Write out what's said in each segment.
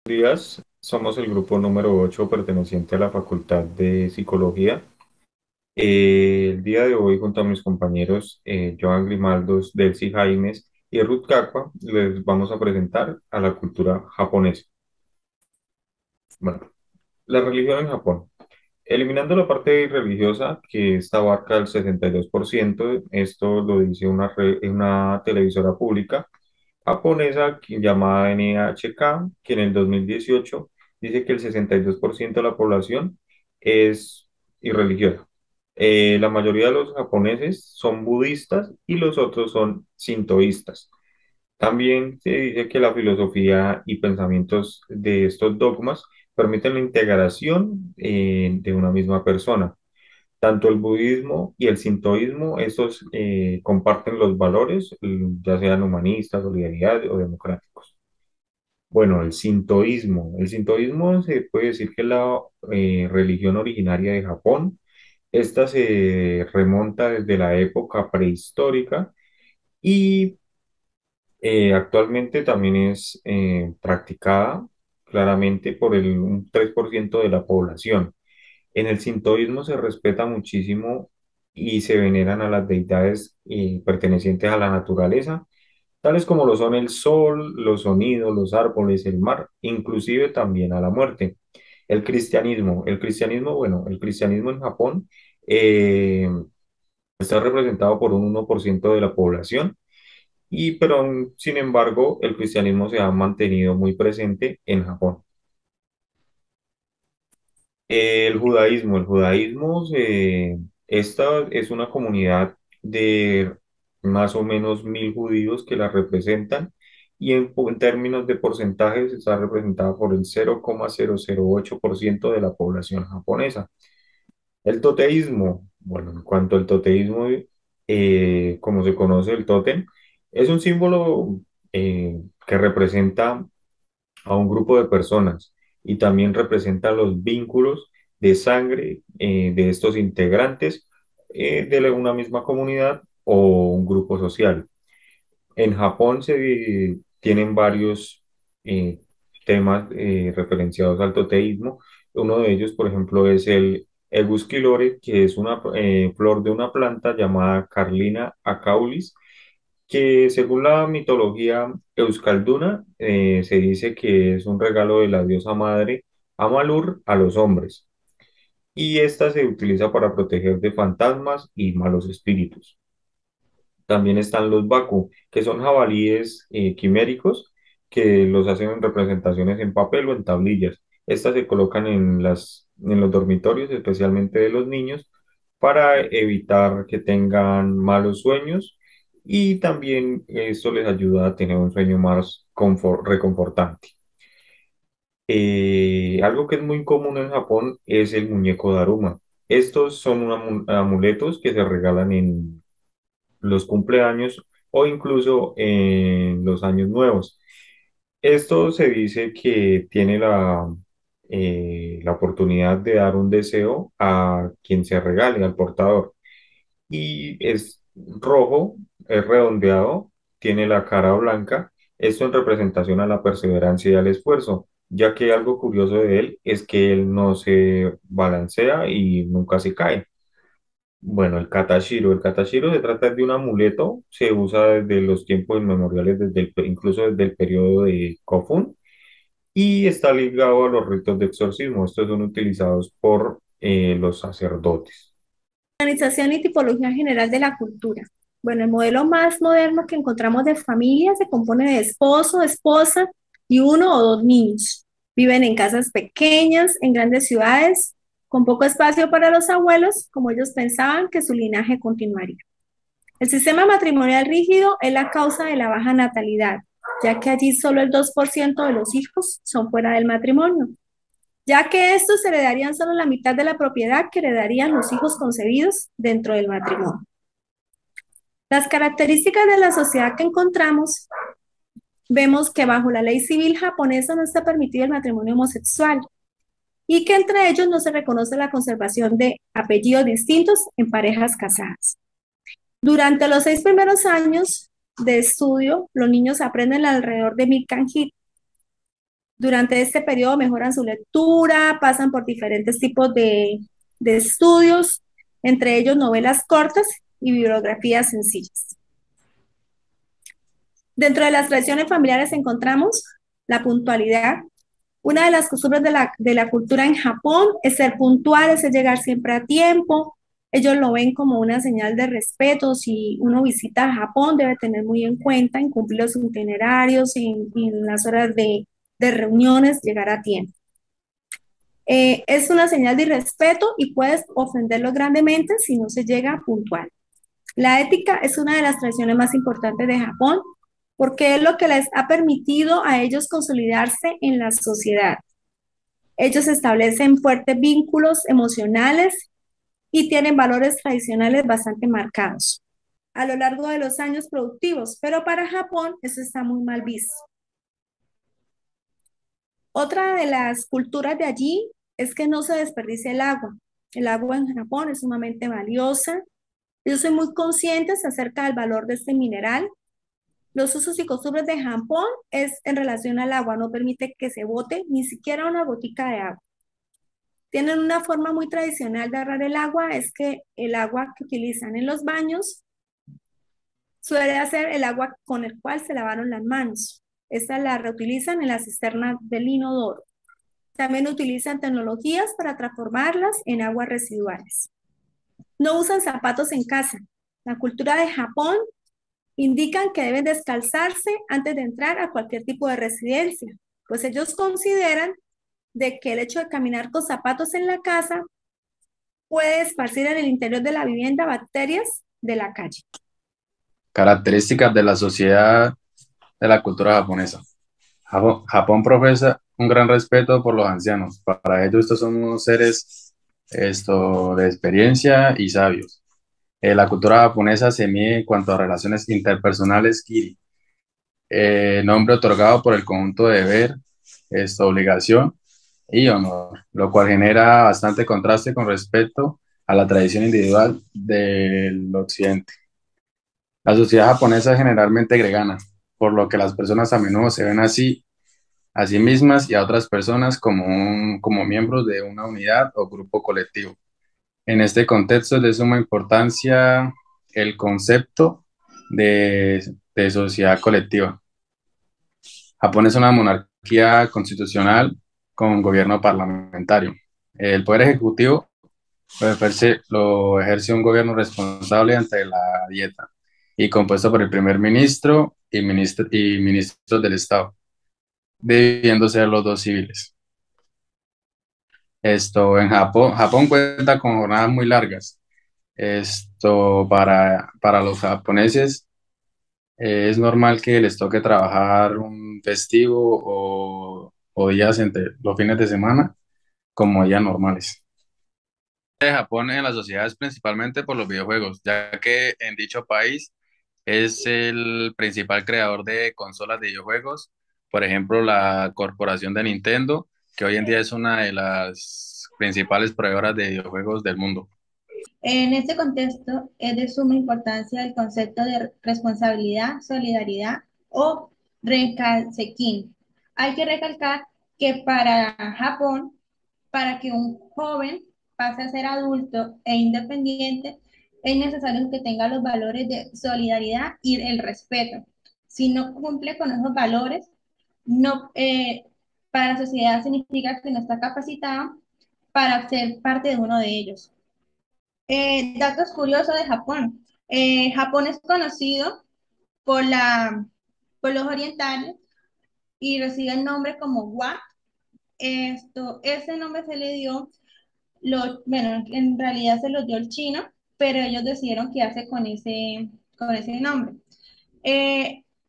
Días, somos el grupo número 8 perteneciente a la Facultad de Psicología. El día de hoy, junto a mis compañeros Joan Grimaldos, Delcy Jaimes y Ruth Cacua, les vamos a presentar a la cultura japonesa. Bueno, la religión en Japón. Eliminando la parte religiosa, que esta abarca el 62%, esto lo dice una televisora pública japonesa llamada NHK, que en el 2018 dice que el 62% de la población es irreligiosa. La mayoría de los japoneses son budistas y los otros son sintoístas. También se dice que la filosofía y pensamientos de estos dogmas permiten la integración de una misma persona. Tanto el budismo y el sintoísmo, estos comparten los valores, ya sean humanistas, solidaridad o democráticos. Bueno, el sintoísmo se puede decir que es la religión originaria de Japón. Esta se remonta desde la época prehistórica y actualmente también es practicada claramente por un 3% de la población. En el sintoísmo se respeta muchísimo y se veneran a las deidades pertenecientes a la naturaleza, tales como lo son el sol, los sonidos, los árboles, el mar, inclusive también a la muerte. El cristianismo en Japón eh, está representado por un 1% de la población, sin embargo, el cristianismo se ha mantenido muy presente en Japón. Esta es una comunidad de más o menos 1.000 judíos que la representan y en términos de porcentajes está representada por el 0,008% de la población japonesa. El toteísmo, bueno, en cuanto al toteísmo, como se conoce el tótem, es un símbolo que representa a un grupo de personas y también representa los vínculos de sangre de estos integrantes de una misma comunidad o un grupo social. En Japón tienen varios temas referenciados al toteísmo. Uno de ellos, por ejemplo, es el Eguskilore, que es una flor de una planta llamada Carlina acaulis, que según la mitología euskalduna, se dice que es un regalo de la diosa madre Amalur a los hombres, y esta se utiliza para proteger de fantasmas y malos espíritus. También están los baku, que son jabalíes quiméricos que los hacen en representaciones en papel o en tablillas. Estas se colocan en los dormitorios, especialmente de los niños, para evitar que tengan malos sueños, y también esto les ayuda a tener un sueño más reconfortante. Algo que es muy común en Japón es el muñeco Daruma. Estos son amuletos que se regalan en los cumpleaños o incluso en los años nuevos. Esto se dice que tiene la oportunidad de dar un deseo a quien se regale, al portador. Y es rojo, es redondeado, tiene la cara blanca. Esto en representación a la perseverancia y al esfuerzo, ya que algo curioso de él es que él no se balancea y nunca se cae. Bueno, el katashiro se trata de un amuleto, se usa desde los tiempos inmemoriales, incluso desde el periodo de Kofun, y está ligado a los ritos de exorcismo. Estos son utilizados por los sacerdotes. Organización y tipología general de la cultura. Bueno, el modelo más moderno que encontramos de familia se compone de esposo, esposa y uno o dos niños. Viven en casas pequeñas, en grandes ciudades, con poco espacio para los abuelos, como ellos pensaban que su linaje continuaría. El sistema matrimonial rígido es la causa de la baja natalidad, ya que allí solo el 2% de los hijos son fuera del matrimonio, ya que estos heredarían solo la mitad de la propiedad que heredarían los hijos concebidos dentro del matrimonio. Las características de la sociedad que encontramos, vemos que bajo la ley civil japonesa no está permitido el matrimonio homosexual y que entre ellos no se reconoce la conservación de apellidos distintos en parejas casadas. Durante los 6 primeros años de estudio, los niños aprenden alrededor de 1.000 kanji, Durante este periodo mejoran su lectura, pasan por diferentes tipos de estudios, entre ellos novelas cortas y bibliografías sencillas. Dentro de las tradiciones familiares encontramos la puntualidad. Una de las costumbres de la cultura en Japón es ser puntuales, es llegar siempre a tiempo. Ellos lo ven como una señal de respeto. Si uno visita Japón, debe tener muy en cuenta en cumplir los itinerarios, en las horas de reuniones, llegar a tiempo. Es una señal de irrespeto y puedes ofenderlos grandemente si no se llega puntual. La ética es una de las tradiciones más importantes de Japón porque es lo que les ha permitido a ellos consolidarse en la sociedad. Ellos establecen fuertes vínculos emocionales y tienen valores tradicionales bastante marcados a lo largo de los años productivos, pero para Japón eso está muy mal visto. Otra de las culturas de allí es que no se desperdicia el agua. El agua en Japón es sumamente valiosa. Ellos son muy conscientes acerca del valor de este mineral. Los usos y costumbres de Japón es en relación al agua, no permite que se bote ni siquiera una gotica de agua. Tienen una forma muy tradicional de ahorrar el agua, es que el agua que utilizan en los baños suele ser el agua con el cual se lavaron las manos. Esta la reutilizan en la cisterna del inodoro. También utilizan tecnologías para transformarlas en aguas residuales. No usan zapatos en casa. La cultura de Japón indican que deben descalzarse antes de entrar a cualquier tipo de residencia, pues ellos consideran de que el hecho de caminar con zapatos en la casa puede esparcir en el interior de la vivienda bacterias de la calle. Características de la sociedad de la cultura japonesa. Japón profesa un gran respeto por los ancianos. Para ellos estos son unos seres de experiencia y sabios. La cultura japonesa se mide en cuanto a relaciones interpersonales kiri, nombre otorgado por el conjunto de deber, obligación y honor, lo cual genera bastante contraste con respecto a la tradición individual del occidente. La sociedad japonesa es generalmente gregana, por lo que las personas a menudo se ven así a sí mismas y a otras personas como, como miembros de una unidad o grupo colectivo. En este contexto es de suma importancia el concepto de sociedad colectiva. Japón es una monarquía constitucional con gobierno parlamentario. El poder ejecutivo lo ejerce un gobierno responsable ante la dieta y compuesto por el primer ministro y ministros del Estado, debiendo ser los dos civiles. En Japón cuenta con jornadas muy largas. Para los japoneses es normal que les toque trabajar un festivo o días entre los fines de semana como días normales. De Japón en la sociedad es principalmente por los videojuegos, ya que en dicho país es el principal creador de consolas de videojuegos, por ejemplo, la corporación de Nintendo, que hoy en día es una de las principales proveedoras de videojuegos del mundo. En este contexto es de suma importancia el concepto de responsabilidad, solidaridad o Renkan-sekin. Hay que recalcar que para Japón, para que un joven pase a ser adulto e independiente, es necesario que tenga los valores de solidaridad y el respeto. Si no cumple con esos valores, no, para la sociedad significa que no está capacitado para ser parte de uno de ellos. Datos curiosos de Japón. Japón es conocido por, por los orientales y recibe el nombre como Wa. Ese nombre se le dio, bueno, en realidad se lo dio el chino, pero ellos decidieron quedarse con ese nombre.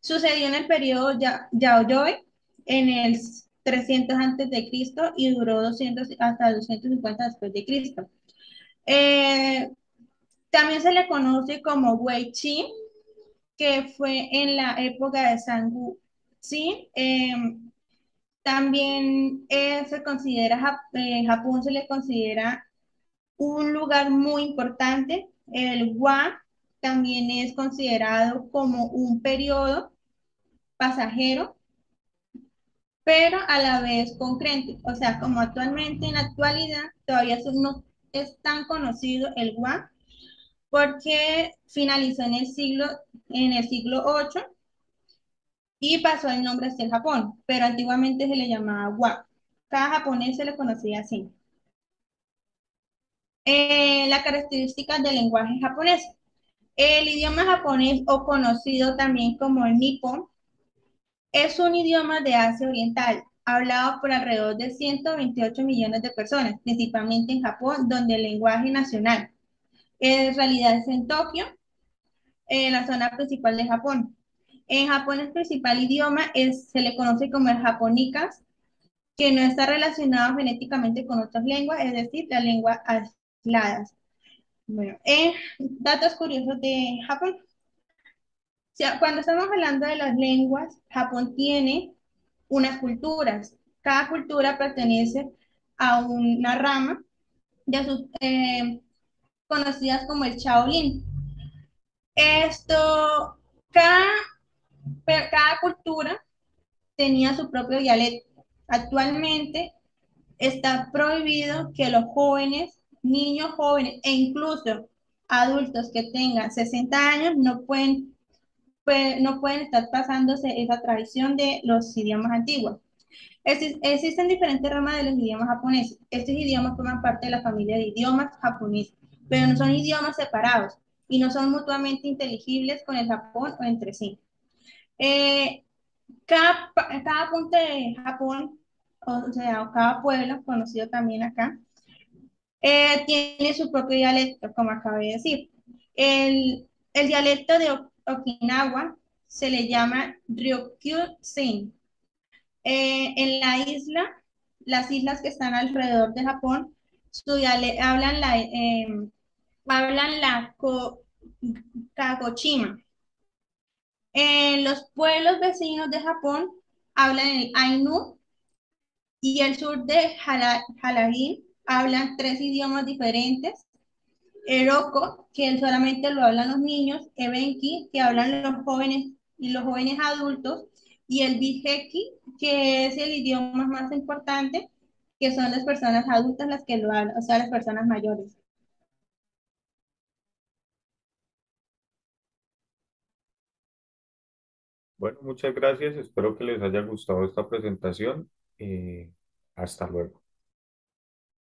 Sucedió en el periodo Yaoyoi, en el 300 antes de Cristo y duró 200 hasta 250 después de Cristo. También se le conoce como Wei Qin, que fue en la época de Sangu Qin. También se considera, Japón se le considera un lugar muy importante. El Wa también es considerado como un periodo pasajero, pero a la vez concreto. O sea, como actualmente en la actualidad todavía no es tan conocido el wa porque finalizó en el siglo VIII y pasó el nombre hacia el Japón, pero antiguamente se le llamaba wa. Cada japonés se le conocía así. Las características del lenguaje japonés. El idioma japonés, o conocido también como el nipón, es un idioma de Asia Oriental, hablado por alrededor de 128 millones de personas, principalmente en Japón, donde el lenguaje nacional en realidad es en Tokio, en la zona principal de Japón. En Japón el principal idioma se le conoce como el japonicas, que no está relacionado genéticamente con otras lenguas, es decir, las lenguas aisladas. Bueno, datos curiosos de Japón. O sea, cuando estamos hablando de las lenguas, Japón tiene unas culturas. Cada cultura pertenece a una rama de sus conocidas como el Shaolin. Esto, cada, cada cultura tenía su propio dialecto. Actualmente está prohibido que los jóvenes, niños jóvenes e incluso adultos que tengan 60 años no pueden estar pasándose esa tradición de los idiomas antiguos. Existen diferentes ramas de los idiomas japoneses. Estos idiomas forman parte de la familia de idiomas japoneses, pero no son idiomas separados y no son mutuamente inteligibles con el Japón o entre sí. Eh, cada punto de Japón, o sea, cada pueblo, conocido también acá, tiene su propio dialecto, como acabé de decir. El dialecto de Okinawa se le llama Ryukyu-sen. En la isla, las islas que están alrededor de Japón, hablan la Kagoshima. En los pueblos vecinos de Japón hablan el Ainu y el sur de Halahin hablan tres idiomas diferentes. Eroko, que solamente lo hablan los niños, Ebenki, que hablan los jóvenes y los jóvenes adultos, y el Biheki, que es el idioma más importante, que son las personas adultas las que lo hablan, o sea, las personas mayores. Bueno, muchas gracias. Espero que les haya gustado esta presentación. Hasta luego.